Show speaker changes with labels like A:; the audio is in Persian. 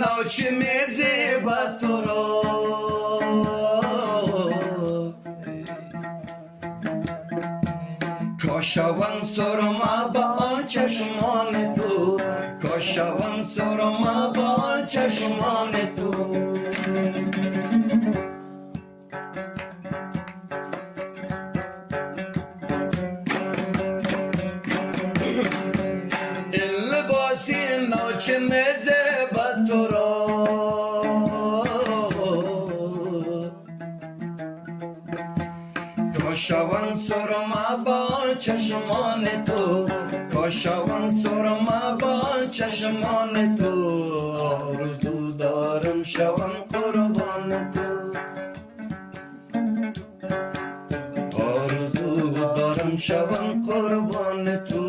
A: ناچم زیبا تو را کاشوان سرما با چشمان تو کاشوان سرما با چشمان تو لباسی ناچم زیبا تو را کاشوان سرما با چشمان تو کاشوان سرما با چشمان تو آرزو دارم شوم قربان تو آرزو دارم شوم قربان تو